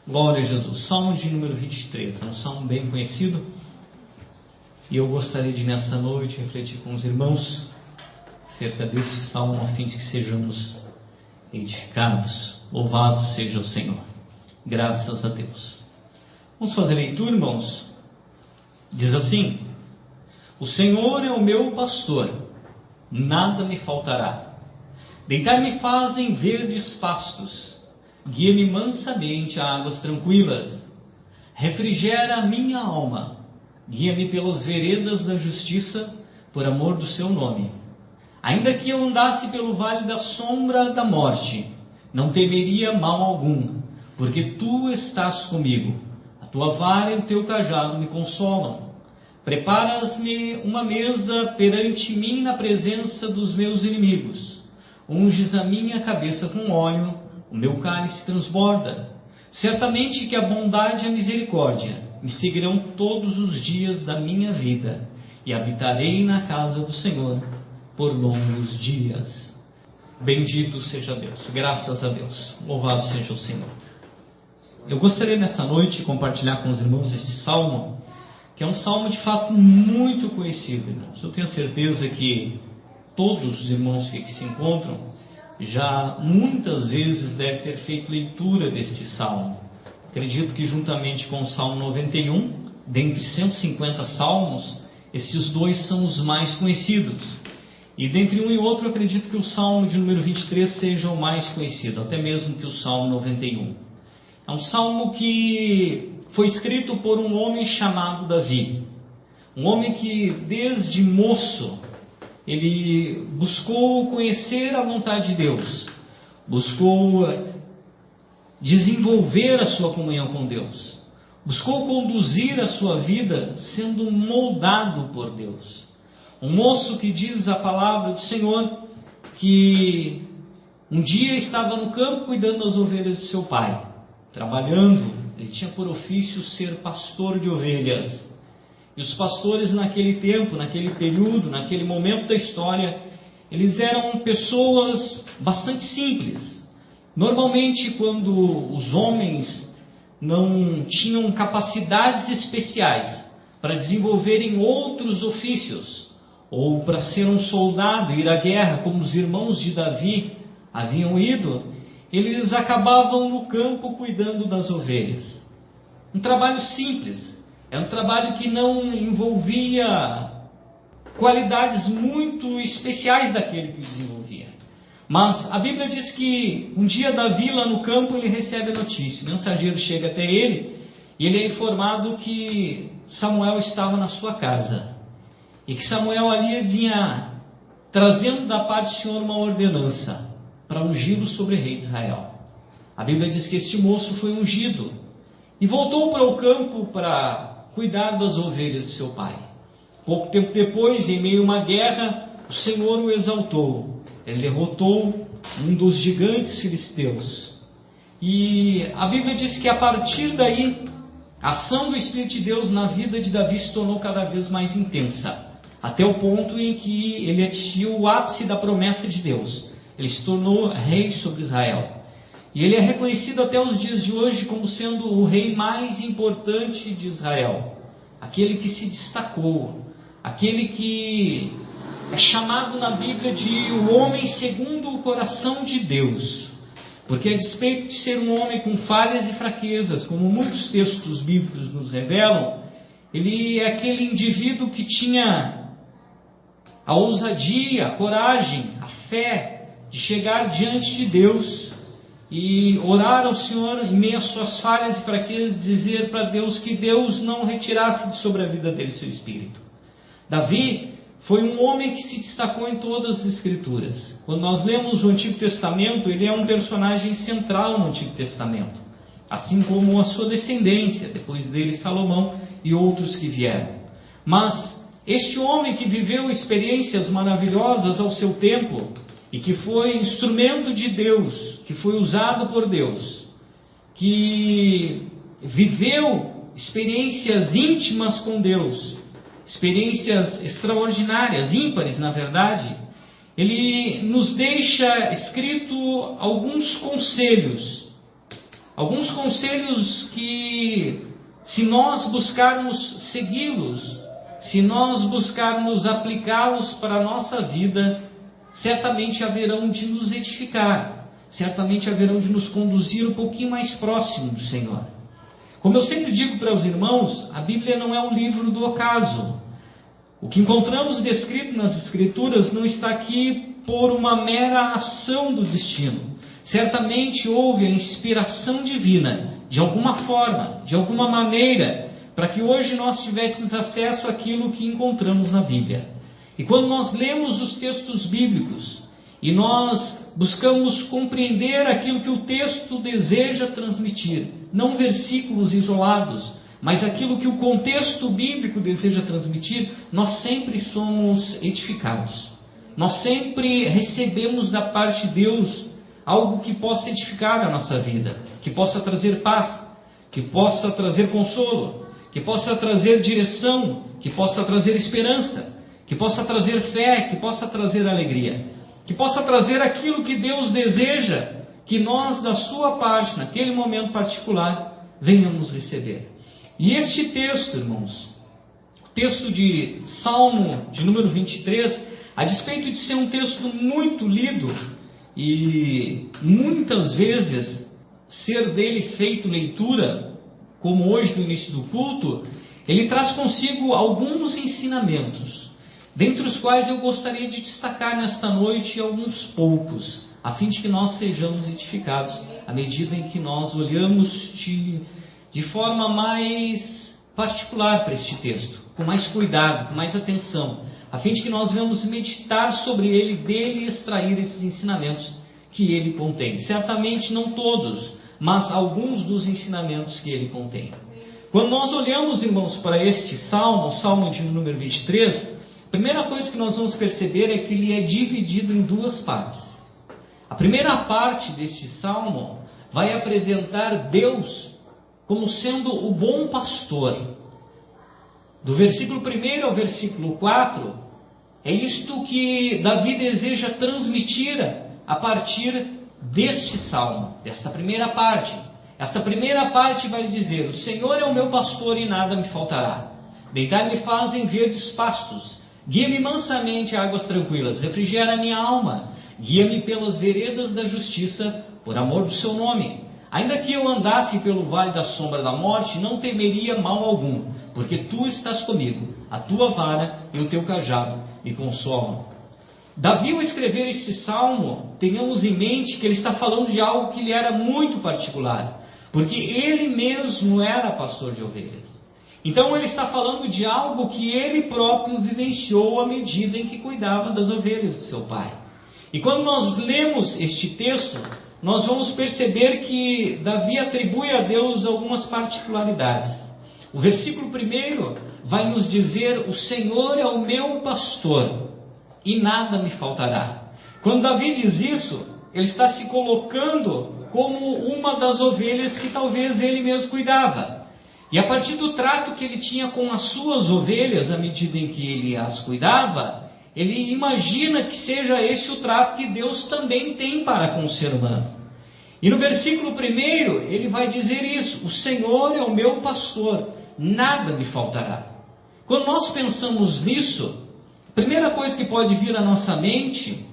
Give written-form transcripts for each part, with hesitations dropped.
Glória a Jesus. Salmo de número 23, é um salmo bem conhecido, e eu gostaria de nessa noite refletir com os irmãos acerca deste salmo, a fim de que sejamos edificados. Louvado seja o Senhor. Graças a Deus. Vamos fazer a leitura, irmãos. Diz assim: O Senhor é o meu pastor, nada me faltará. Deitar-me faz em verdes pastos, guia-me mansamente a águas tranquilas. Refrigera a minha alma, guia-me pelas veredas da justiça, por amor do seu nome. Ainda que eu andasse pelo vale da sombra da morte, não temeria mal algum, porque tu estás comigo. A tua vara e o teu cajado me consolam. Preparas-me uma mesa perante mim na presença dos meus inimigos. Unges a minha cabeça com óleo, o meu cálice transborda. Certamente que a bondade e a misericórdia me seguirão todos os dias da minha vida, e habitarei na casa do Senhor por longos dias. Bendito seja Deus, graças a Deus, louvado seja o Senhor. Eu gostaria nessa noite de compartilhar com os irmãos este salmo, que é um salmo de fato muito conhecido, irmãos. Eu tenho certeza que todos os irmãos que aqui se encontram já muitas vezes devem ter feito leitura deste salmo. Acredito que juntamente com o Salmo 91, dentre 150 salmos, esses dois são os mais conhecidos. E dentre um e outro, acredito que o Salmo de número 23 seja o mais conhecido, até mesmo que o Salmo 91. É um salmo que foi escrito por um homem chamado Davi. Um homem que desde moço ele buscou conhecer a vontade de Deus, buscou desenvolver a sua comunhão com Deus, buscou conduzir a sua vida sendo moldado por Deus. Um moço que diz a palavra do Senhor que um dia estava no campo cuidando das ovelhas de seu pai, trabalhando. Ele tinha por ofício ser pastor de ovelhas. E os pastores naquele tempo, naquele período, naquele momento da história, eles eram pessoas bastante simples. Normalmente, quando os homens não tinham capacidades especiais para desenvolverem outros ofícios, ou para ser um soldado e ir à guerra, como os irmãos de Davi haviam ido, eles acabavam no campo cuidando das ovelhas. Um trabalho simples. É um trabalho que não envolvia qualidades muito especiais daquele que o desenvolvia. Mas a Bíblia diz que um dia Davi lá no campo ele recebe a notícia. O mensageiro chega até ele e ele é informado que Samuel estava na sua casa. E que Samuel ali vinha trazendo da parte do Senhor uma ordenança para ungí-lo sobre rei de Israel. A Bíblia diz que este moço foi ungido e voltou para o campo para cuidar das ovelhas de seu pai. Pouco tempo depois, em meio a uma guerra, o Senhor o exaltou. Ele derrotou um dos gigantes filisteus. E a Bíblia diz que a partir daí, a ação do Espírito de Deus na vida de Davi se tornou cada vez mais intensa, até o ponto em que ele atingiu o ápice da promessa de Deus. Ele se tornou rei sobre Israel. E ele é reconhecido até os dias de hoje como sendo o rei mais importante de Israel. Aquele que se destacou. Aquele que é chamado na Bíblia de o homem segundo o coração de Deus. Porque a despeito de ser um homem com falhas e fraquezas, como muitos textos bíblicos nos revelam, ele é aquele indivíduo que tinha a ousadia, a coragem, a fé de chegar diante de Deus e orar ao Senhor em meio às suas falhas e fraquezas, dizer para Deus que Deus não retirasse de sobre a vida dele seu espírito. Davi foi um homem que se destacou em todas as Escrituras. Quando nós lemos o Antigo Testamento, ele é um personagem central no Antigo Testamento, assim como a sua descendência, depois dele Salomão e outros que vieram. Mas este homem que viveu experiências maravilhosas ao seu tempo, e que foi instrumento de Deus, que foi usado por Deus, que viveu experiências íntimas com Deus, experiências extraordinárias, ímpares na verdade, ele nos deixa escrito alguns conselhos alguns conselhos que, se nós buscarmos segui-los, se nós buscarmos aplicá-los para a nossa vida, certamente haverão de nos edificar, certamente haverão de nos conduzir um pouquinho mais próximo do Senhor. Como eu sempre digo para os irmãos, a Bíblia não é um livro do acaso. O que encontramos descrito nas Escrituras não está aqui por uma mera ação do destino. Certamente houve a inspiração divina, de alguma forma, de alguma maneira, para que hoje nós tivéssemos acesso àquilo que encontramos na Bíblia. E quando nós lemos os textos bíblicos, e nós buscamos compreender aquilo que o texto deseja transmitir, não versículos isolados, mas aquilo que o contexto bíblico deseja transmitir, nós sempre somos edificados. Nós sempre recebemos da parte de Deus algo que possa edificar a nossa vida, que possa trazer paz, que possa trazer consolo, que possa trazer direção, que possa trazer esperança, que possa trazer fé, que possa trazer alegria, que possa trazer aquilo que Deus deseja que nós, da sua parte, naquele momento particular, venhamos receber. E este texto, irmãos, o texto de Salmo de número 23, a despeito de ser um texto muito lido, e muitas vezes ser dele feito leitura, como hoje no início do culto, ele traz consigo alguns ensinamentos, dentre os quais eu gostaria de destacar nesta noite alguns poucos, a fim de que nós sejamos edificados, à medida em que nós olhamos de forma mais particular para este texto, com mais cuidado, com mais atenção, a fim de que nós venhamos meditar sobre ele, dele extrair esses ensinamentos que ele contém. Certamente não todos, mas alguns dos ensinamentos que ele contém. Quando nós olhamos, irmãos, para este salmo, o salmo de número 23, a primeira coisa que nós vamos perceber é que ele é dividido em duas partes. A primeira parte deste salmo vai apresentar Deus como sendo o bom pastor. Do versículo 1 ao versículo 4, é isto que Davi deseja transmitir a partir deste salmo, desta primeira parte. Esta primeira parte vai dizer: o Senhor é o meu pastor e nada me faltará. Deitar-me faz em verdes pastos, guia-me mansamente a águas tranquilas, refrigera a minha alma, guia-me pelas veredas da justiça, por amor do seu nome. Ainda que eu andasse pelo vale da sombra da morte, não temeria mal algum, porque tu estás comigo, a tua vara e o teu cajado me consolam. Davi, ao escrever esse salmo, tenhamos em mente que ele está falando de algo que lhe era muito particular, porque ele mesmo era pastor de ovelhas. Então ele está falando de algo que ele próprio vivenciou à medida em que cuidava das ovelhas do seu pai. E quando nós lemos este texto, nós vamos perceber que Davi atribui a Deus algumas particularidades. O versículo 1 vai nos dizer: o Senhor é o meu pastor e nada me faltará. Quando Davi diz isso, ele está se colocando como uma das ovelhas que talvez ele mesmo cuidava. E a partir do trato que ele tinha com as suas ovelhas, à medida em que ele as cuidava, ele imagina que seja esse o trato que Deus também tem para com o ser humano. E no versículo 1, ele vai dizer isso: o Senhor é o meu pastor, nada me faltará. Quando nós pensamos nisso, a primeira coisa que pode vir à nossa mente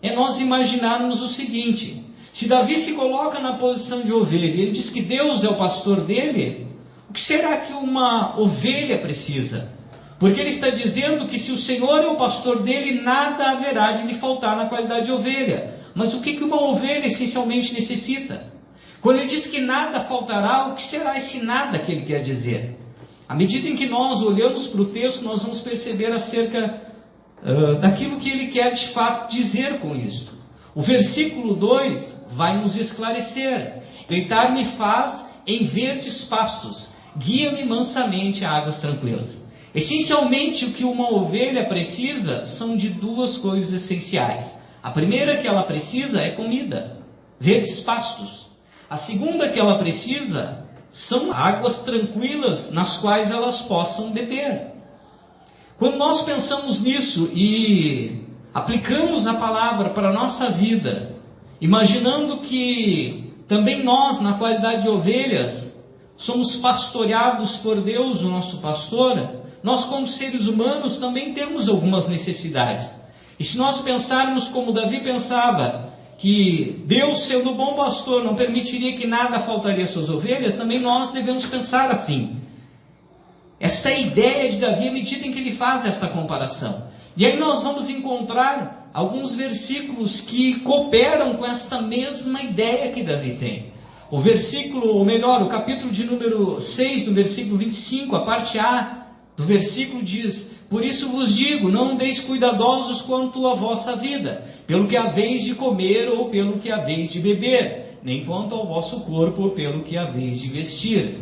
é nós imaginarmos o seguinte: se Davi se coloca na posição de ovelha e ele diz que Deus é o pastor dele, o que será que uma ovelha precisa? Porque ele está dizendo que se o Senhor é o pastor dele, nada haverá de lhe faltar na qualidade de ovelha. Mas o que uma ovelha essencialmente necessita? Quando ele diz que nada faltará, o que será esse nada que ele quer dizer? À medida em que nós olhamos para o texto, nós vamos perceber acerca daquilo que ele quer de fato dizer com isto. O versículo 2 vai nos esclarecer: deitar-me faz em verdes pastos, guia-me mansamente a águas tranquilas. Essencialmente, o que uma ovelha precisa são de duas coisas essenciais. A primeira que ela precisa é comida, verdes pastos. A segunda que ela precisa são águas tranquilas nas quais elas possam beber. Quando nós pensamos nisso e aplicamos a palavra para a nossa vida, imaginando que também nós, na qualidade de ovelhas, somos pastoreados por Deus, o nosso pastor. Nós, como seres humanos, também temos algumas necessidades. E se nós pensarmos como Davi pensava, que Deus, sendo bom pastor, não permitiria que nada faltaria às suas ovelhas, também nós devemos pensar assim. Essa ideia de Davi, à medida em que ele faz esta comparação. E aí nós vamos encontrar alguns versículos que cooperam com esta mesma ideia que Davi tem. O versículo, ou melhor, o capítulo de número 6, do versículo 25, a parte A do versículo diz: por isso vos digo, não andeis cuidadosos quanto à vossa vida, pelo que haveis de comer ou pelo que haveis de beber, nem quanto ao vosso corpo ou pelo que haveis de vestir.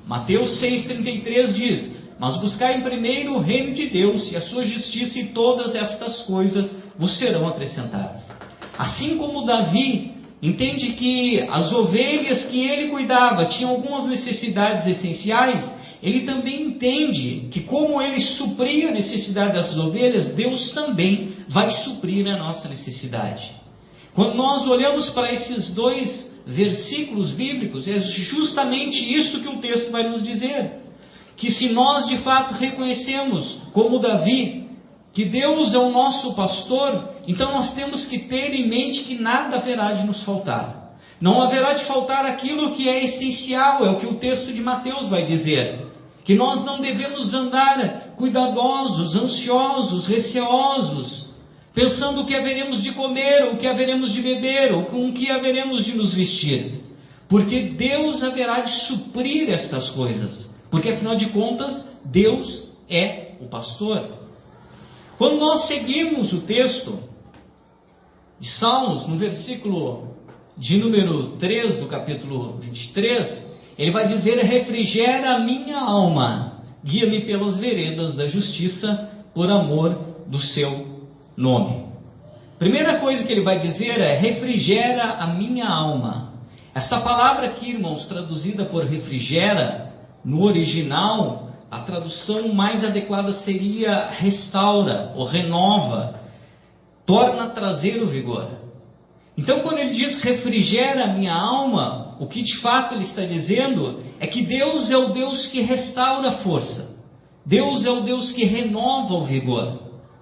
Mateus 6,33 diz: mas buscai primeiro o reino de Deus e a sua justiça, e todas estas coisas vos serão acrescentadas. Assim como Davi entende que as ovelhas que ele cuidava tinham algumas necessidades essenciais, ele também entende que, como ele supria a necessidade dessas ovelhas, Deus também vai suprir a nossa necessidade. Quando nós olhamos para esses dois versículos bíblicos, é justamente isso que o texto vai nos dizer. Que se nós de fato reconhecemos, como Davi, que Deus é o nosso pastor, então nós temos que ter em mente que nada haverá de nos faltar. Não haverá de faltar aquilo que é essencial, é o que o texto de Mateus vai dizer. Que nós não devemos andar cuidadosos, ansiosos, receosos, pensando o que haveremos de comer, ou o que haveremos de beber, ou com o que haveremos de nos vestir. Porque Deus haverá de suprir estas coisas. Porque afinal de contas, Deus é o pastor. Quando nós seguimos o texto de Salmos, no versículo de número 3 do capítulo 23, ele vai dizer: refrigera a minha alma, guia-me pelas veredas da justiça, por amor do seu nome. Primeira coisa que ele vai dizer é: refrigera a minha alma. Esta palavra aqui, irmãos, traduzida por refrigera, no original, a tradução mais adequada seria restaura ou renova, torna a trazer o vigor. Então, quando ele diz refrigera a minha alma, o que de fato ele está dizendo é que Deus é o Deus que restaura a força. Deus é o Deus que renova o vigor.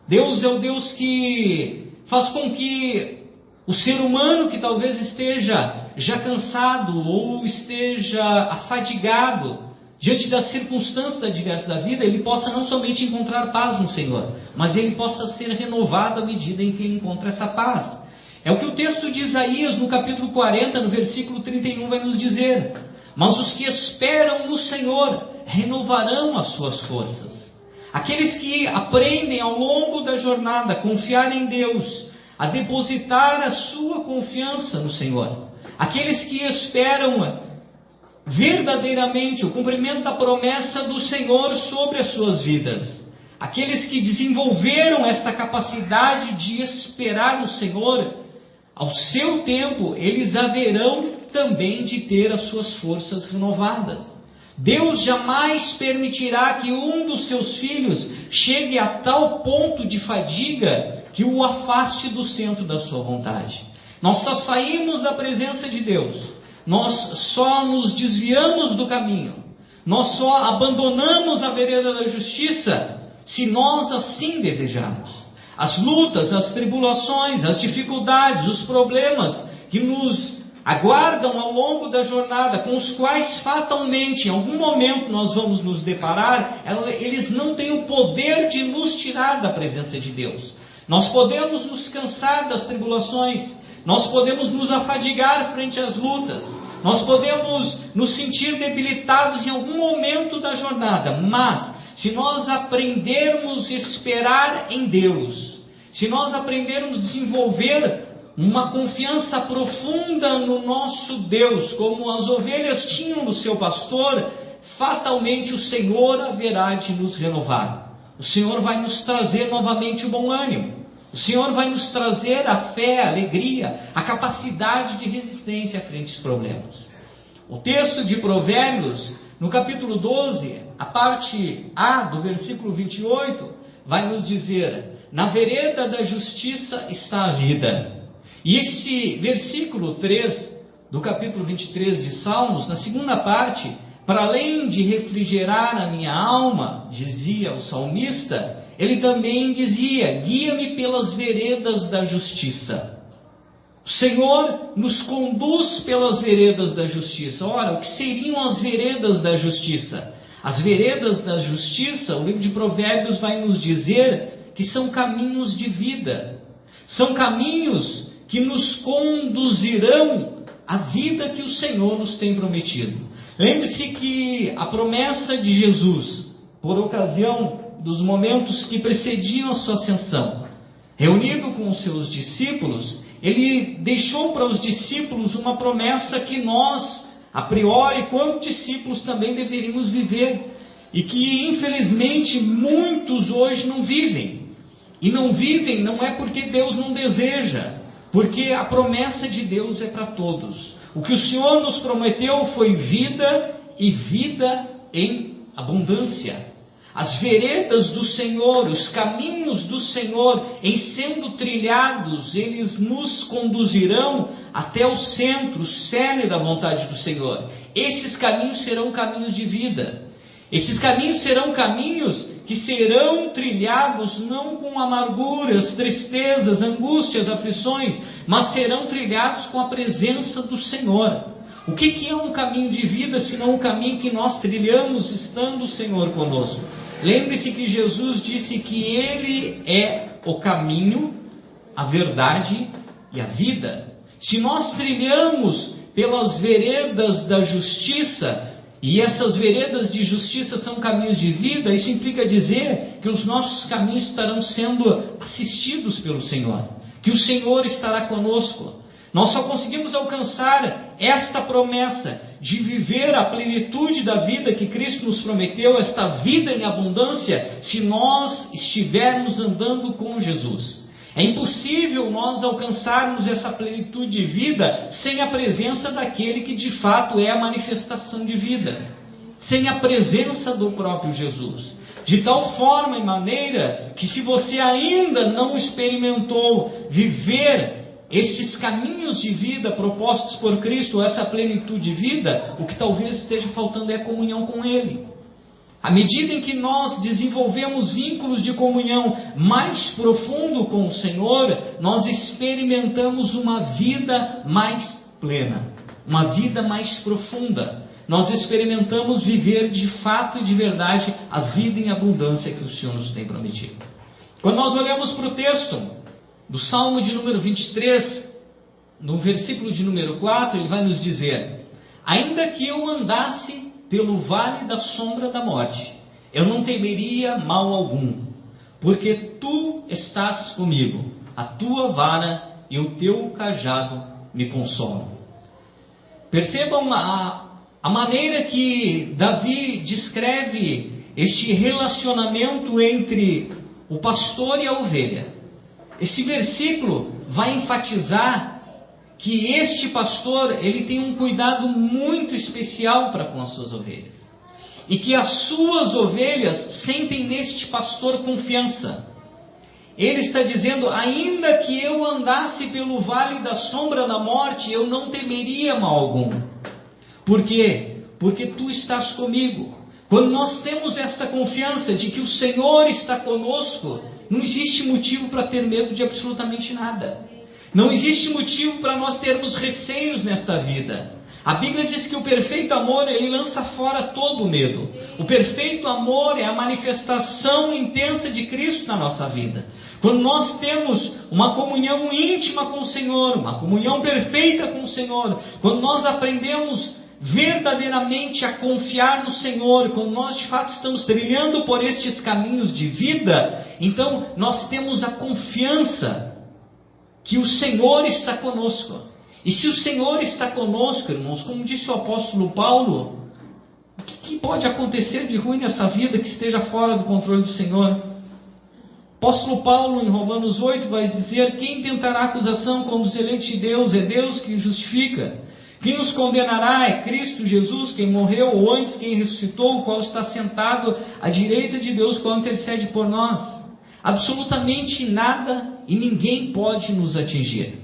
Deus é o Deus que faz com que o ser humano que talvez esteja já cansado ou esteja afadigado diante das circunstâncias adversas da vida, ele possa não somente encontrar paz no Senhor, mas ele possa ser renovado à medida em que ele encontra essa paz. É o que o texto de Isaías, no capítulo 40, no versículo 31, vai nos dizer: mas os que esperam no Senhor renovarão as suas forças. Aqueles que aprendem ao longo da jornada a confiar em Deus, a depositar a sua confiança no Senhor. Aqueles que esperam verdadeiramente o cumprimento da promessa do Senhor sobre as suas vidas. Aqueles que desenvolveram esta capacidade de esperar no Senhor, ao seu tempo, eles haverão também de ter as suas forças renovadas. Deus jamais permitirá que um dos seus filhos chegue a tal ponto de fadiga que o afaste do centro da sua vontade. Nós só saímos da presença de Deus, nós só nos desviamos do caminho, nós só abandonamos a vereda da justiça se nós assim desejarmos. As lutas, as tribulações, as dificuldades, os problemas que nos aguardam ao longo da jornada, com os quais fatalmente em algum momento nós vamos nos deparar, eles não têm o poder de nos tirar da presença de Deus. Nós podemos nos cansar das tribulações, nós podemos nos afadigar frente às lutas, nós podemos nos sentir debilitados em algum momento da jornada, mas se nós aprendermos a esperar em Deus, se nós aprendermos a desenvolver uma confiança profunda no nosso Deus, como as ovelhas tinham no seu pastor, fatalmente o Senhor haverá de nos renovar. O Senhor vai nos trazer novamente o bom ânimo. O Senhor vai nos trazer a fé, a alegria, a capacidade de resistência frente aos problemas. O texto de Provérbios, no capítulo 12, a parte A do versículo 28, vai nos dizer: na vereda da justiça está a vida. E esse versículo 3 do capítulo 23 de Salmos, na segunda parte, para além de refrigerar a minha alma, dizia o salmista, ele também dizia: guia-me pelas veredas da justiça. O Senhor nos conduz pelas veredas da justiça. Ora, o que seriam as veredas da justiça? As veredas da justiça, o livro de Provérbios vai nos dizer que são caminhos de vida. São caminhos que nos conduzirão à vida que o Senhor nos tem prometido. Lembre-se que a promessa de Jesus, por ocasião dos momentos que precediam a sua ascensão, reunido com os seus discípulos, ele deixou para os discípulos uma promessa que nós, a priori, como discípulos, também deveríamos viver, e que infelizmente muitos hoje não vivem. E não vivem não é porque Deus não deseja, porque a promessa de Deus é para todos. O que o Senhor nos prometeu foi vida, e vida em abundância. As veredas do Senhor, os caminhos do Senhor, em sendo trilhados, eles nos conduzirão até o centro, o cerne da vontade do Senhor. Esses caminhos serão caminhos de vida. Esses caminhos serão caminhos que serão trilhados não com amarguras, tristezas, angústias, aflições, mas serão trilhados com a presença do Senhor. O que é um caminho de vida, senão um caminho que nós trilhamos estando o Senhor conosco? Lembre-se que Jesus disse que Ele é o caminho, a verdade e a vida. Se nós trilhamos pelas veredas da justiça, e essas veredas de justiça são caminhos de vida, isso implica dizer que os nossos caminhos estarão sendo assistidos pelo Senhor, que o Senhor estará conosco. Nós só conseguimos alcançar esta promessa de viver a plenitude da vida que Cristo nos prometeu, esta vida em abundância, se nós estivermos andando com Jesus. É impossível nós alcançarmos essa plenitude de vida sem a presença daquele que de fato é a manifestação de vida, sem a presença do próprio Jesus. De tal forma e maneira que, se você ainda não experimentou viver estes caminhos de vida propostos por Cristo, essa plenitude de vida, o que talvez esteja faltando é a comunhão com Ele. À medida em que nós desenvolvemos vínculos de comunhão mais profundo com o Senhor, nós experimentamos uma vida mais plena, uma vida mais profunda. Nós experimentamos viver de fato e de verdade a vida em abundância que o Senhor nos tem prometido. Quando nós olhamos para o texto do Salmo de número 23, no versículo de número 4, ele vai nos dizer: ainda que eu andasse pelo vale da sombra da morte, eu não temeria mal algum, porque tu estás comigo, a tua vara e o teu cajado me consolam. Percebam a maneira que Davi descreve este relacionamento entre o pastor e a ovelha. Esse versículo vai enfatizar que este pastor, ele tem um cuidado muito especial para com as suas ovelhas. E que as suas ovelhas sentem neste pastor confiança. Ele está dizendo: ainda que eu andasse pelo vale da sombra da morte, eu não temeria mal algum. Por quê? Porque tu estás comigo. Quando nós temos esta confiança de que o Senhor está conosco, não existe motivo para ter medo de absolutamente nada. Não existe motivo para nós termos receios nesta vida. A Bíblia diz que o perfeito amor, ele lança fora todo o medo. O perfeito amor é a manifestação intensa de Cristo na nossa vida. Quando nós temos uma comunhão íntima com o Senhor, uma comunhão perfeita com o Senhor, quando nós aprendemos verdadeiramente a confiar no Senhor, quando nós de fato estamos trilhando por estes caminhos de vida, então nós temos a confiança que o Senhor está conosco. E se o Senhor está conosco, irmãos, como disse o apóstolo Paulo, o que pode acontecer de ruim nessa vida que esteja fora do controle do Senhor? O apóstolo Paulo, em Romanos 8, vai dizer: quem tentará acusação contra os eleitos de Deus? É Deus quem justifica. Quem os condenará? É Cristo Jesus, quem morreu, ou antes quem ressuscitou, o qual está sentado à direita de Deus, qual intercede por nós. Absolutamente nada e ninguém pode nos atingir.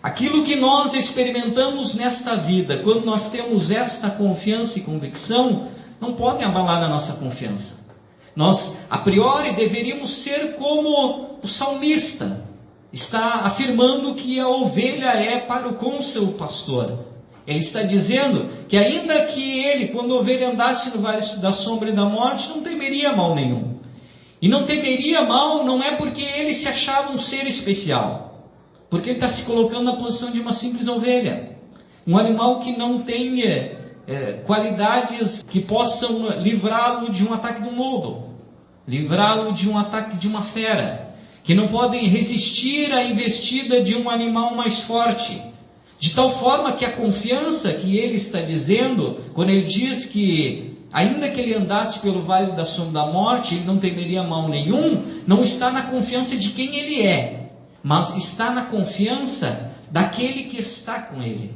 Aquilo que nós experimentamos nesta vida, quando nós temos esta confiança e convicção, não podem abalar a nossa confiança. Nós, a priori, deveríamos ser como o salmista. Está afirmando que a ovelha é com seu pastor. Ele está dizendo que ainda que ele, quando a ovelha andasse no vale da sombra e da morte, não temeria mal nenhum. E não temeria mal não é porque ele se achava um ser especial, porque ele está se colocando na posição de uma simples ovelha, um animal que não tem qualidades que possam livrá-lo de um ataque de um lobo, livrá-lo de um ataque de uma fera, que não podem resistir à investida de um animal mais forte. De tal forma que a confiança que ele está dizendo, quando ele diz que ainda que ele andasse pelo vale da sombra da morte, ele não temeria mal nenhum, não está na confiança de quem ele é, mas está na confiança daquele que está com ele.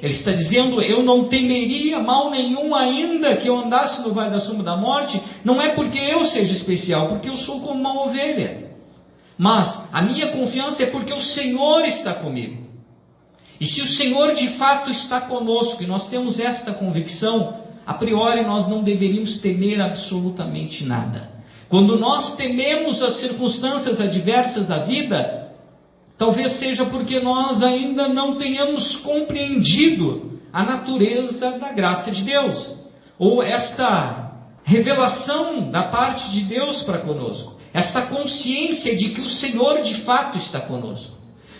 Ele está dizendo, eu não temeria mal nenhum ainda que eu andasse no vale da sombra da morte, não é porque eu seja especial, porque eu sou como uma ovelha, mas a minha confiança é porque o Senhor está comigo. E se o Senhor de fato está conosco, e nós temos esta convicção, a priori nós não deveríamos temer absolutamente nada. Quando nós tememos as circunstâncias adversas da vida, talvez seja porque nós ainda não tenhamos compreendido a natureza da graça de Deus, ou esta revelação da parte de Deus para conosco, esta consciência de que o Senhor de fato está conosco.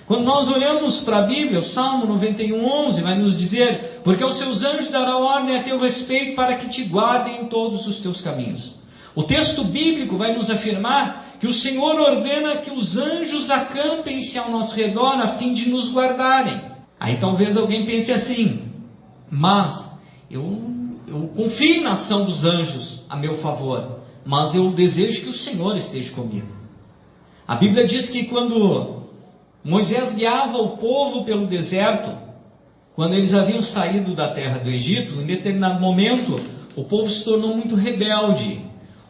Quando nós olhamos para a Bíblia, o Salmo 91:11 vai nos dizer, porque aos seus anjos dará ordem a teu respeito para que te guardem em todos os teus caminhos. O texto bíblico vai nos afirmar que o Senhor ordena que os anjos acampem-se ao nosso redor a fim de nos guardarem. Aí talvez alguém pense assim, mas eu confio na ação dos anjos a meu favor, mas eu desejo que o Senhor esteja comigo. A Bíblia diz que quando Moisés guiava o povo pelo deserto, quando eles haviam saído da terra do Egito, em determinado momento, o povo se tornou muito rebelde,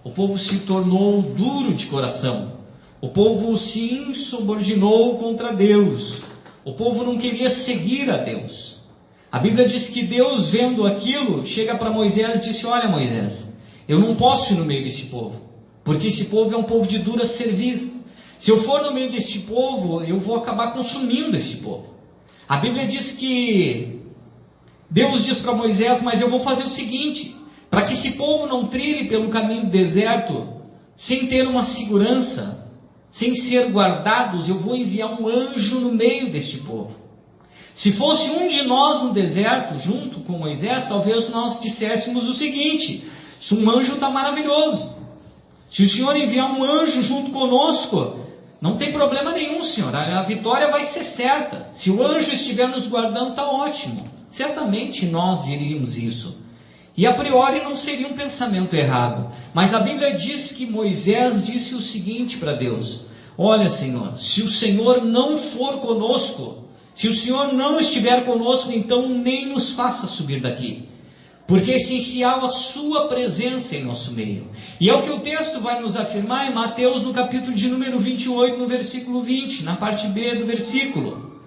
o povo se tornou duro de coração, o povo se insubordinou contra Deus, o povo não queria seguir a Deus. A Bíblia diz que Deus, vendo aquilo, chega para Moisés e disse, olha Moisés, eu não posso ir no meio desse povo, porque esse povo é um povo de dura serviço. Se eu for no meio deste povo, eu vou acabar consumindo esse povo. A Bíblia diz que Deus diz para Moisés, mas eu vou fazer o seguinte, para que esse povo não trilhe pelo caminho do deserto, sem ter uma segurança, sem ser guardados, eu vou enviar um anjo no meio deste povo. Se fosse um de nós no deserto, junto com Moisés, talvez nós disséssemos o seguinte, se um anjo está maravilhoso. Se o Senhor enviar um anjo junto conosco, não tem problema nenhum, Senhor, a vitória vai ser certa. Se o anjo estiver nos guardando, está ótimo. Certamente nós diríamos isso. E a priori não seria um pensamento errado. Mas a Bíblia diz que Moisés disse o seguinte para Deus, olha Senhor, se o Senhor não for conosco, se o Senhor não estiver conosco, então nem nos faça subir daqui. Porque é essencial a sua presença em nosso meio. E é o que o texto vai nos afirmar em Mateus, no capítulo de número 28, no versículo 20, na parte B do versículo.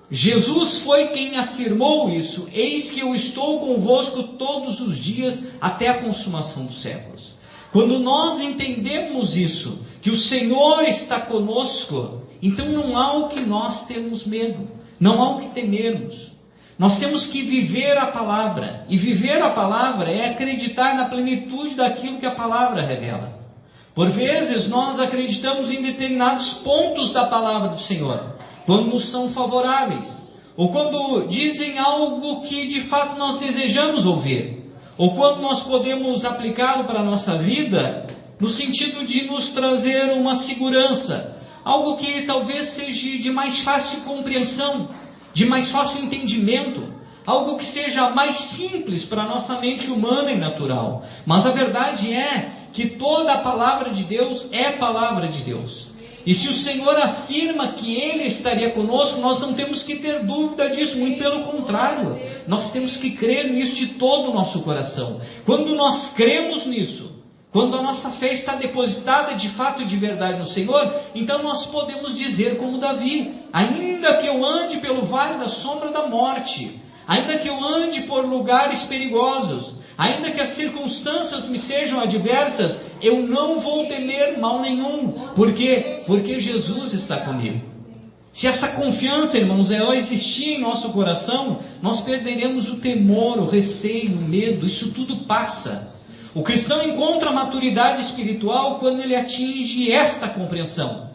Jesus foi quem afirmou isso, eis que eu estou convosco todos os dias até a consumação dos séculos. Quando nós entendemos isso, que o Senhor está conosco, então não há o que nós temos medo, não há o que temermos. Nós temos que viver a palavra, e viver a palavra é acreditar na plenitude daquilo que a palavra revela. Por vezes nós acreditamos em determinados pontos da palavra do Senhor, quando nos são favoráveis, ou quando dizem algo que de fato nós desejamos ouvir, ou quando nós podemos aplicá-lo para a nossa vida, no sentido de nos trazer uma segurança, algo que talvez seja de mais fácil compreensão, de mais fácil entendimento, algo que seja mais simples para a nossa mente humana e natural. Mas a verdade é que toda a palavra de Deus é palavra de Deus. E se o Senhor afirma que Ele estaria conosco, nós não temos que ter dúvida disso, muito pelo contrário. Nós temos que crer nisso de todo o nosso coração. Quando nós cremos nisso, quando a nossa fé está depositada de fato e de verdade no Senhor, então nós podemos dizer como Davi: ainda que eu ande pelo vale da sombra da morte, ainda que eu ande por lugares perigosos, ainda que as circunstâncias me sejam adversas, eu não vou temer mal nenhum. Por quê? Porque Jesus está comigo. Se essa confiança, irmãos, ela existir em nosso coração, nós perderemos o temor, o receio, o medo, isso tudo passa. O cristão encontra a maturidade espiritual quando ele atinge esta compreensão,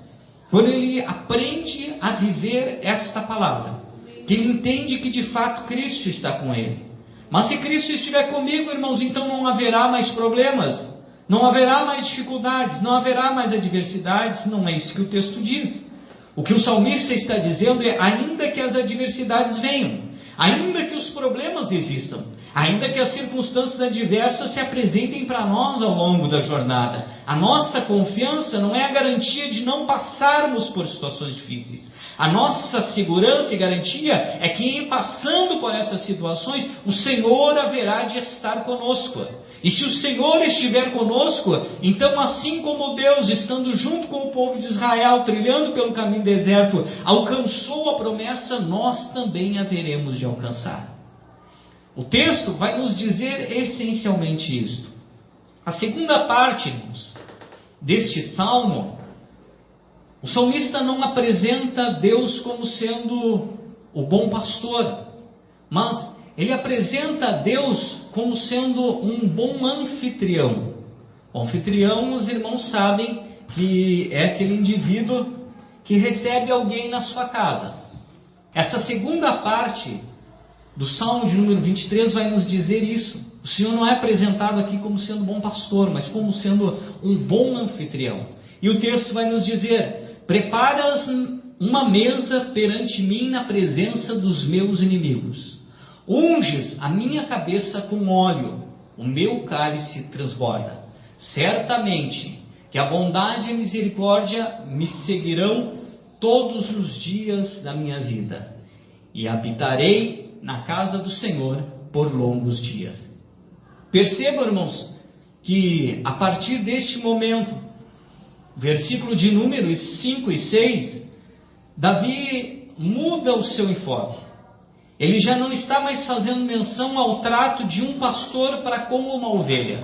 quando ele aprende a viver esta palavra, que ele entende que de fato Cristo está com ele. Mas se Cristo estiver comigo, irmãos, então não haverá mais problemas, não haverá mais dificuldades, não haverá mais adversidades. Não é isso que o texto diz. O que o salmista está dizendo é: ainda que as adversidades venham, ainda que os problemas existam, ainda que as circunstâncias adversas se apresentem para nós ao longo da jornada, a nossa confiança não é a garantia de não passarmos por situações difíceis. A nossa segurança e garantia é que, em passando por essas situações, o Senhor haverá de estar conosco. E se o Senhor estiver conosco, então, assim como Deus, estando junto com o povo de Israel, trilhando pelo caminho deserto, alcançou a promessa, nós também haveremos de alcançar. O texto vai nos dizer essencialmente isto. A segunda parte, irmãos, deste salmo, o salmista não apresenta Deus como sendo o bom pastor, mas ele apresenta Deus como sendo um bom anfitrião. O anfitrião, os irmãos sabem que é aquele indivíduo que recebe alguém na sua casa. Essa segunda parte do Salmo de número 23 vai nos dizer isso. O Senhor não é apresentado aqui como sendo bom pastor, mas como sendo um bom anfitrião. E o texto vai nos dizer: preparas uma mesa perante mim na presença dos meus inimigos. Unges a minha cabeça com óleo, o meu cálice transborda. Certamente que a bondade e a misericórdia me seguirão todos os dias da minha vida, e habitarei na casa do Senhor por longos dias. Percebam, irmãos, que a partir deste momento, versículo de números 5 e 6, Davi muda o seu enfoque. Ele já não está mais fazendo menção ao trato de um pastor para com uma ovelha,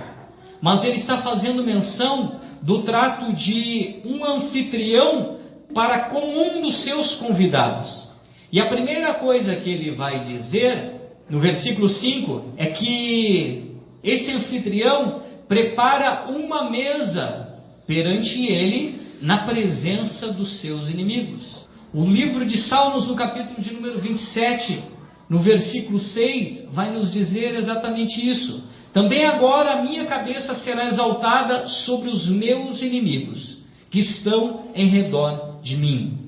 mas ele está fazendo menção do trato de um anfitrião para com um dos seus convidados. E a primeira coisa que ele vai dizer no versículo 5 é que esse anfitrião prepara uma mesa perante ele na presença dos seus inimigos. O livro de Salmos, no capítulo de número 27, no versículo 6, vai nos dizer exatamente isso. Também agora a minha cabeça será exaltada sobre os meus inimigos, que estão em redor de mim.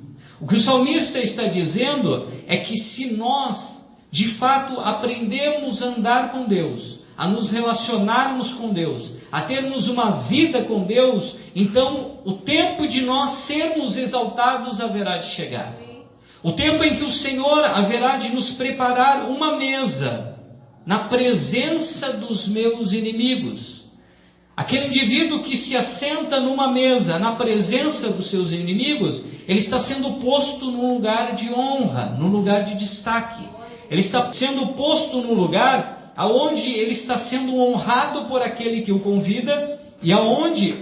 O que o salmista está dizendo é que se nós, de fato, aprendemos a andar com Deus, a nos relacionarmos com Deus, a termos uma vida com Deus, então o tempo de nós sermos exaltados haverá de chegar. O tempo em que o Senhor haverá de nos preparar uma mesa na presença dos meus inimigos. Aquele indivíduo que se assenta numa mesa na presença dos seus inimigos, ele está sendo posto num lugar de honra, num lugar de destaque. Ele está sendo posto num lugar aonde ele está sendo honrado por aquele que o convida e aonde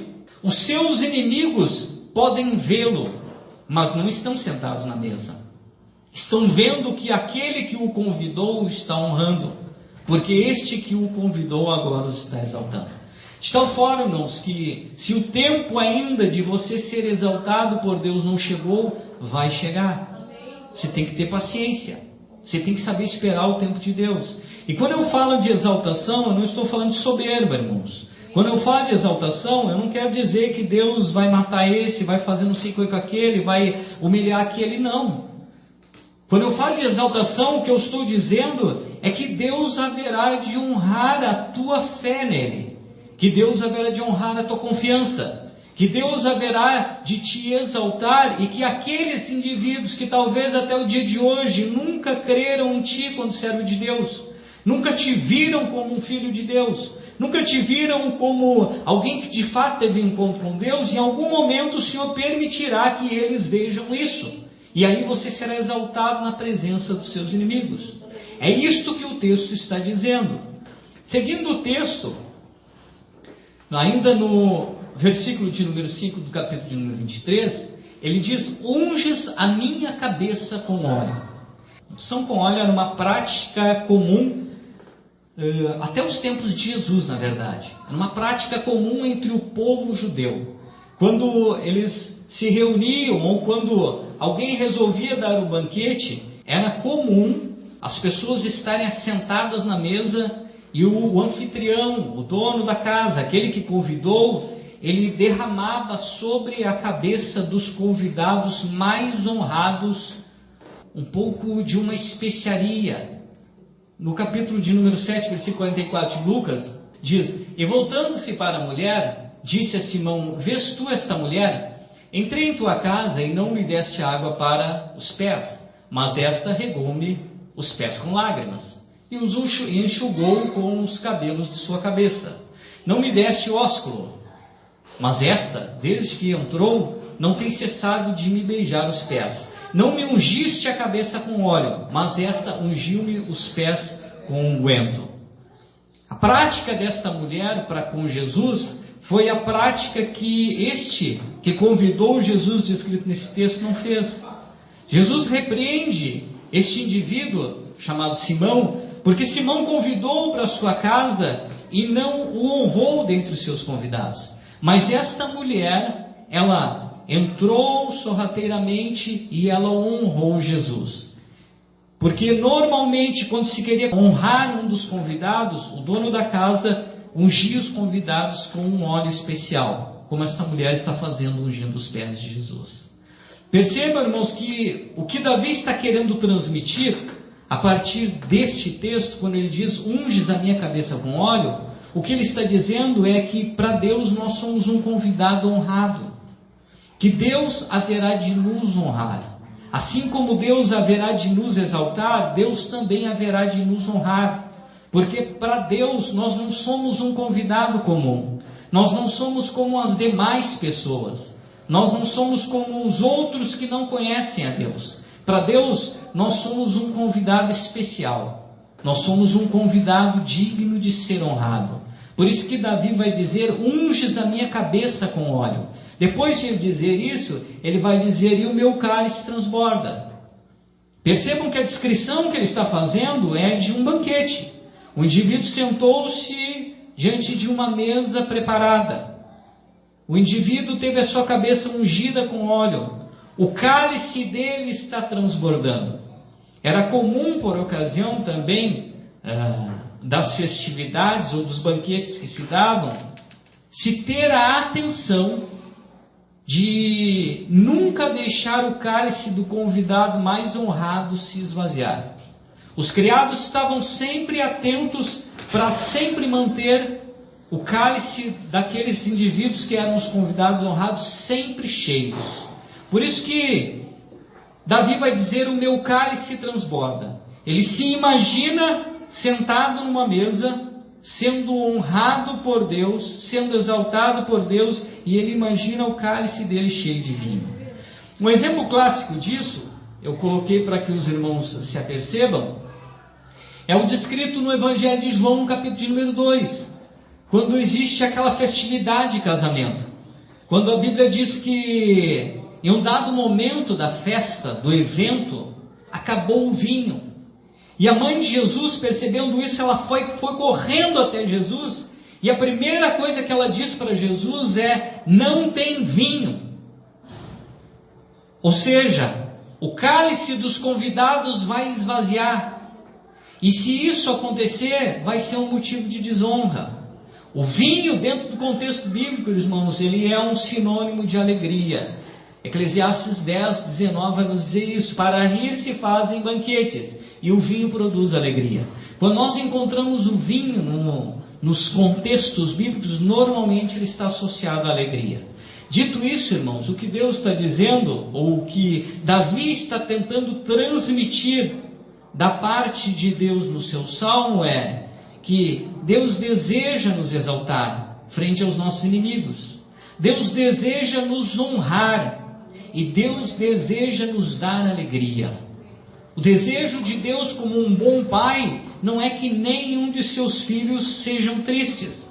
os seus inimigos podem vê-lo, mas não estão sentados na mesa. Estão vendo que aquele que o convidou o está honrando, porque este que o convidou agora o está exaltando. De tal forma, irmãos, que se o tempo ainda de você ser exaltado por Deus não chegou, vai chegar. Você tem que ter paciência. Você tem que saber esperar o tempo de Deus. E quando eu falo de exaltação, eu não estou falando de soberba, irmãos. Quando eu falo de exaltação, eu não quero dizer que Deus vai matar esse, vai fazer não sei o que com aquele, vai humilhar aquele, não. Quando eu falo de exaltação, o que eu estou dizendo é que Deus haverá de honrar a tua fé nele, que Deus haverá de honrar a tua confiança, que Deus haverá de te exaltar, e que aqueles indivíduos que talvez até o dia de hoje nunca creram em ti quando servo de Deus, nunca te viram como um filho de Deus, nunca te viram como alguém que de fato teve um encontro com Deus. Em algum momento o Senhor permitirá que eles vejam isso. E aí você será exaltado na presença dos seus inimigos. É isto que o texto está dizendo. Seguindo o texto, ainda no versículo de número 5 do capítulo de número 23, ele diz: unges a minha cabeça com óleo. Unção com óleo era uma prática comum, até os tempos de Jesus, na verdade. Era uma prática comum entre o povo judeu. Quando eles se reuniam, ou quando alguém resolvia dar um banquete, era comum as pessoas estarem assentadas na mesa e o anfitrião, o dono da casa, aquele que convidou, ele derramava sobre a cabeça dos convidados mais honrados um pouco de uma especiaria. No capítulo de número 7, versículo 44 de Lucas, diz: e voltando-se para a mulher, disse a Simão: vês tu esta mulher? Entrei em tua casa e não me deste água para os pés, mas esta regou-me os pés com lágrimas, e os enxugou com os cabelos de sua cabeça. Não me deste ósculo, mas esta, desde que entrou, não tem cessado de me beijar os pés. Não me ungiste a cabeça com óleo, mas esta ungiu-me os pés com unguento. A prática desta mulher para com Jesus foi a prática que este que convidou Jesus, descrito nesse texto, não fez. Jesus repreende este indivíduo chamado Simão, porque Simão convidou para sua casa e não o honrou dentre os seus convidados. Mas esta mulher, ela entrou sorrateiramente e ela honrou Jesus. Porque normalmente, quando se queria honrar um dos convidados, o dono da casa ungia os convidados com um óleo especial, como esta mulher está fazendo, ungindo os pés de Jesus. Percebam, irmãos, que o que Davi está querendo transmitir a partir deste texto, quando ele diz: unges a minha cabeça com óleo, o que ele está dizendo é que para Deus nós somos um convidado honrado, que Deus haverá de nos honrar. Assim como Deus haverá de nos exaltar, Deus também haverá de nos honrar. Porque para Deus nós não somos um convidado comum. Nós não somos como as demais pessoas. Nós não somos como os outros que não conhecem a Deus. Para Deus nós somos um convidado especial. Nós somos um convidado digno de ser honrado. Por isso que Davi vai dizer: unges a minha cabeça com óleo. Depois de ele dizer isso, ele vai dizer: e o meu cálice transborda. Percebam que a descrição que ele está fazendo é de um banquete. O indivíduo sentou-se diante de uma mesa preparada. O indivíduo teve a sua cabeça ungida com óleo. O cálice dele está transbordando. Era comum, por ocasião também das festividades ou dos banquetes que se davam, se ter a atenção de nunca deixar o cálice do convidado mais honrado se esvaziar. Os criados estavam sempre atentos para sempre manter o cálice daqueles indivíduos que eram os convidados honrados sempre cheios. Por isso que Davi vai dizer: o meu cálice transborda. Ele se imagina sentado numa mesa, sendo honrado por Deus, sendo exaltado por Deus, e ele imagina o cálice dele cheio de vinho. Um exemplo clássico disso, eu coloquei para que os irmãos se apercebam, é o descrito no Evangelho de João, no capítulo de número 2, quando existe aquela festividade de casamento. Quando a Bíblia diz que em um dado momento da festa, do evento, acabou o vinho. E a mãe de Jesus, percebendo isso, ela foi correndo até Jesus, e a primeira coisa que ela diz para Jesus é: não tem vinho. Ou seja, o cálice dos convidados vai esvaziar. E se isso acontecer, vai ser um motivo de desonra. O vinho, dentro do contexto bíblico, irmãos, ele é um sinônimo de alegria. Eclesiastes 10, 19 vai nos dizer isso: para rir se fazem banquetes, e o vinho produz alegria. Quando nós encontramos o vinho nos contextos bíblicos, normalmente ele está associado à alegria. Dito isso, irmãos, o que Deus está dizendo, ou o que Davi está tentando transmitir da parte de Deus no seu salmo é que Deus deseja nos exaltar frente aos nossos inimigos. Deus deseja nos honrar e Deus deseja nos dar alegria. O desejo de Deus como um bom pai não é que nenhum de seus filhos sejam tristes.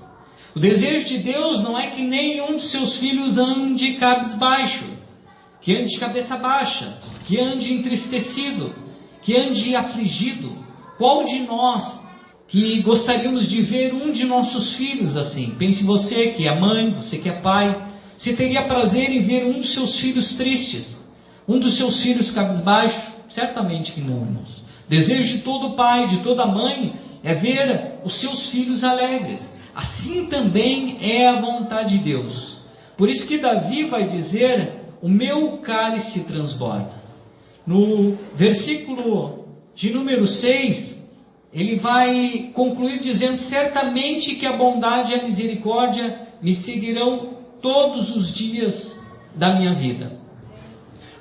O desejo de Deus não é que nenhum de seus filhos ande cabisbaixo, que ande de cabeça baixa, que ande entristecido, que ande afligido. Qual de nós que gostaríamos de ver um de nossos filhos assim? Pense você que é mãe, você que é pai. Você teria prazer em ver um dos seus filhos tristes? Um dos seus filhos cabisbaixo? Certamente que não, irmãos. O desejo de todo pai, de toda mãe, é ver os seus filhos alegres. Assim também é a vontade de Deus. Por isso que Davi vai dizer: o meu cálice transborda. No versículo de número 6, ele vai concluir dizendo: certamente que a bondade e a misericórdia me seguirão todos os dias da minha vida.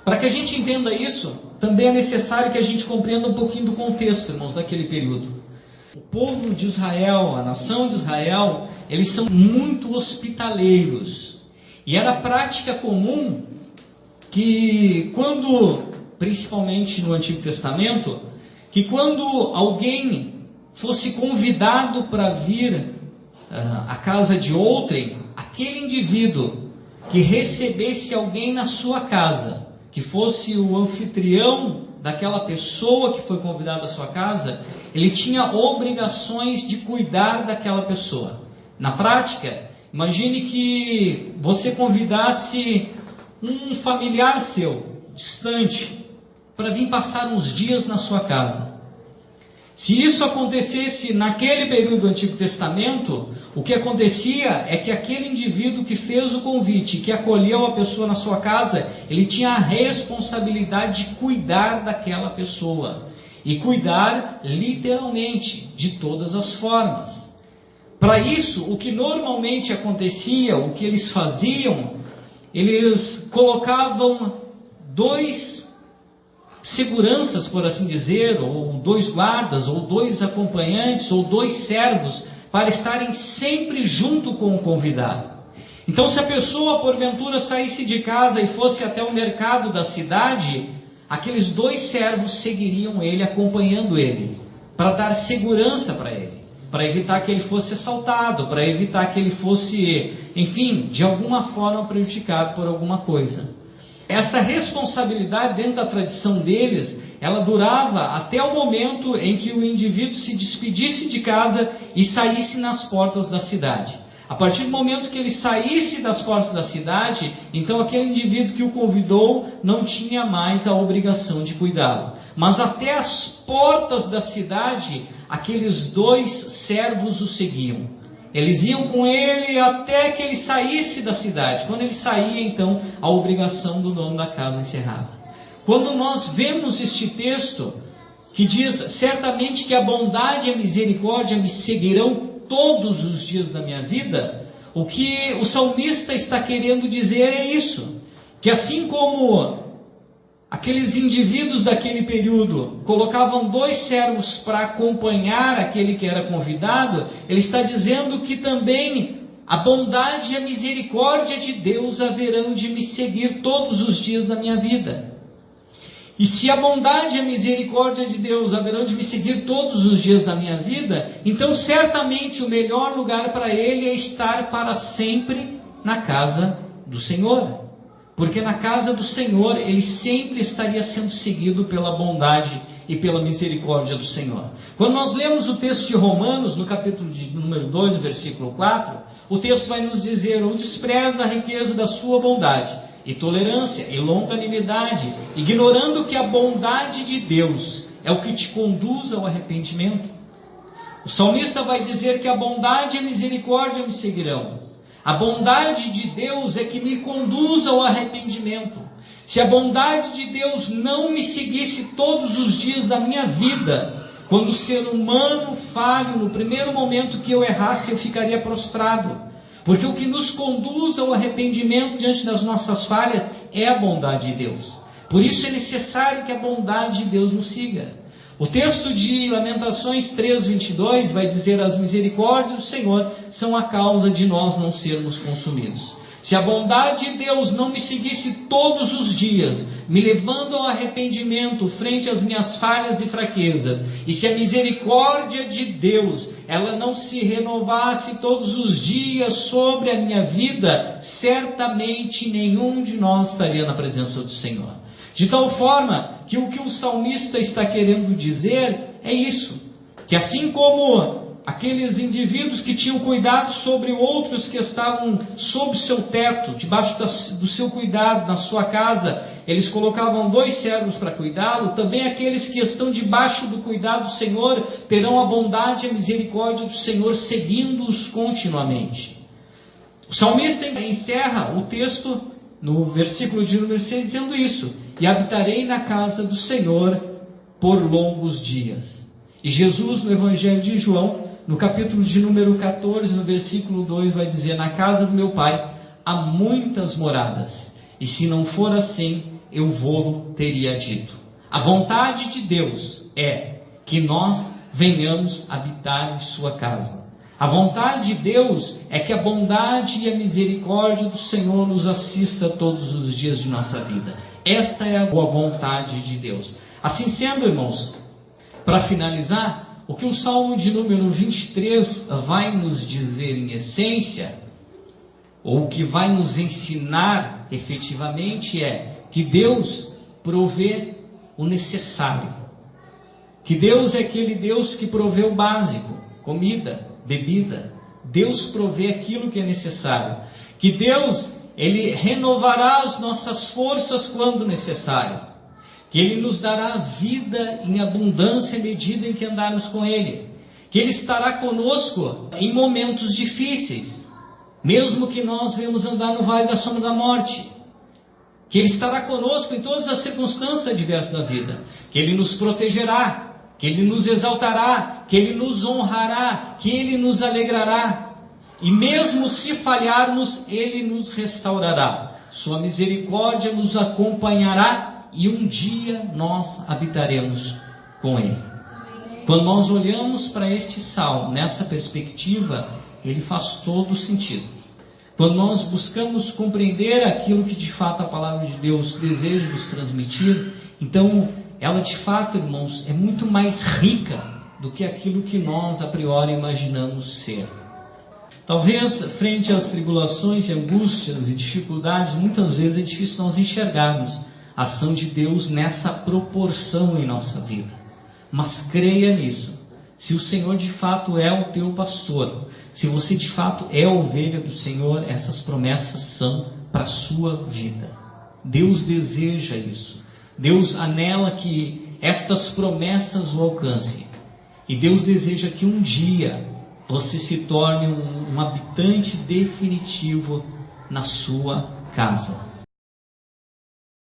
Para que a gente entenda isso, também é necessário que a gente compreenda um pouquinho do contexto, irmãos, daquele período. O povo de Israel, a nação de Israel, eles são muito hospitaleiros. E era prática comum que principalmente no Antigo Testamento, que quando alguém fosse convidado para vir à casa de outrem, aquele indivíduo que recebesse alguém na sua casa, que fosse o anfitrião daquela pessoa que foi convidada à sua casa, ele tinha obrigações de cuidar daquela pessoa. Na prática, imagine que você convidasse um familiar seu, distante, para vir passar uns dias na sua casa. Se isso acontecesse naquele período do Antigo Testamento, o que acontecia é que aquele indivíduo que fez o convite, que acolheu a pessoa na sua casa, ele tinha a responsabilidade de cuidar daquela pessoa. E cuidar literalmente, de todas as formas. Para isso, o que normalmente acontecia, o que eles faziam, eles colocavam 2 seguranças, por assim dizer, ou 2 guardas, ou 2 acompanhantes, ou 2 servos, para estarem sempre junto com o convidado. Então, se a pessoa porventura saísse de casa e fosse até o mercado da cidade, aqueles 2 servos seguiriam ele, acompanhando ele, para dar segurança para ele, para evitar que ele fosse assaltado, para evitar que ele fosse, enfim, de alguma forma prejudicado por alguma coisa. Essa responsabilidade, dentro da tradição deles, ela durava até o momento em que o indivíduo se despedisse de casa e saísse nas portas da cidade. A partir do momento que ele saísse das portas da cidade, então aquele indivíduo que o convidou não tinha mais a obrigação de cuidá-lo. Mas até as portas da cidade, aqueles 2 servos o seguiam. Eles iam com ele até que ele saísse da cidade. Quando ele saía, então, a obrigação do dono da casa encerrava. Quando nós vemos este texto, que diz: certamente que a bondade e a misericórdia me seguirão todos os dias da minha vida, o que o salmista está querendo dizer é isso, que assim como aqueles indivíduos daquele período colocavam 2 servos para acompanhar aquele que era convidado, ele está dizendo que também a bondade e a misericórdia de Deus haverão de me seguir todos os dias da minha vida. E se a bondade e a misericórdia de Deus haverão de me seguir todos os dias da minha vida, então certamente o melhor lugar para ele é estar para sempre na casa do Senhor. Porque na casa do Senhor ele sempre estaria sendo seguido pela bondade e pela misericórdia do Senhor. Quando nós lemos o texto de Romanos, no capítulo de número 2, versículo 4, o texto vai nos dizer: ou despreza a riqueza da sua bondade, e tolerância, e longanimidade, ignorando que a bondade de Deus é o que te conduz ao arrependimento. O salmista vai dizer que a bondade e a misericórdia me seguirão. A bondade de Deus é que me conduz ao arrependimento. Se a bondade de Deus não me seguisse todos os dias da minha vida, quando o ser humano falho, no primeiro momento que eu errasse, eu ficaria prostrado. Porque o que nos conduz ao arrependimento diante das nossas falhas é a bondade de Deus. Por isso é necessário que a bondade de Deus nos siga. O texto de Lamentações 3:22 vai dizer: as misericórdias do Senhor são a causa de nós não sermos consumidos. Se a bondade de Deus não me seguisse todos os dias, me levando ao arrependimento frente às minhas falhas e fraquezas, e se a misericórdia de Deus, ela não se renovasse todos os dias sobre a minha vida, certamente nenhum de nós estaria na presença do Senhor. De tal forma que o salmista está querendo dizer é isso, que assim como aqueles indivíduos que tinham cuidado sobre outros que estavam sob seu teto, debaixo do seu cuidado, na sua casa, eles colocavam 2 servos para cuidá-lo, também aqueles que estão debaixo do cuidado do Senhor terão a bondade e a misericórdia do Senhor seguindo-os continuamente. O salmista encerra o texto no versículo de número 6 dizendo isso: e habitarei na casa do Senhor por longos dias. E Jesus, no Evangelho de João, no capítulo de número 14, no versículo 2, vai dizer: na casa do meu Pai há muitas moradas, e se não for assim, eu vou teria dito. A vontade de Deus é que nós venhamos habitar em sua casa. A vontade de Deus é que a bondade e a misericórdia do Senhor nos assista todos os dias de nossa vida. Esta é a boa vontade de Deus. Assim sendo, irmãos, para finalizar, o que o Salmo de número 23 vai nos dizer em essência, ou o que vai nos ensinar efetivamente, é que Deus provê o necessário. Que Deus é aquele Deus que provê o básico, comida, bebida. Deus provê aquilo que é necessário. Que Deus, Ele renovará as nossas forças quando necessário. Que Ele nos dará vida em abundância à medida em que andarmos com Ele. Que Ele estará conosco em momentos difíceis, mesmo que nós venhamos andar no vale da sombra da morte. Que Ele estará conosco em todas as circunstâncias adversas da vida. Que Ele nos protegerá, que Ele nos exaltará, que Ele nos honrará, que Ele nos alegrará. E mesmo se falharmos, Ele nos restaurará. Sua misericórdia nos acompanhará, e um dia nós habitaremos com Ele. Quando nós olhamos para este salmo, nessa perspectiva, ele faz todo sentido. Quando nós buscamos compreender aquilo que de fato a palavra de Deus deseja nos transmitir, então ela de fato, irmãos, é muito mais rica do que aquilo que nós a priori imaginamos ser. Talvez, frente às tribulações e angústias e dificuldades, muitas vezes é difícil nós enxergarmos a ação de Deus nessa proporção em nossa vida. Mas creia nisso. Se o Senhor de fato é o teu pastor, se você de fato é a ovelha do Senhor, essas promessas são para a sua vida. Deus deseja isso. Deus anela que estas promessas o alcancem. E Deus deseja que um dia você se torne um habitante definitivo na sua casa.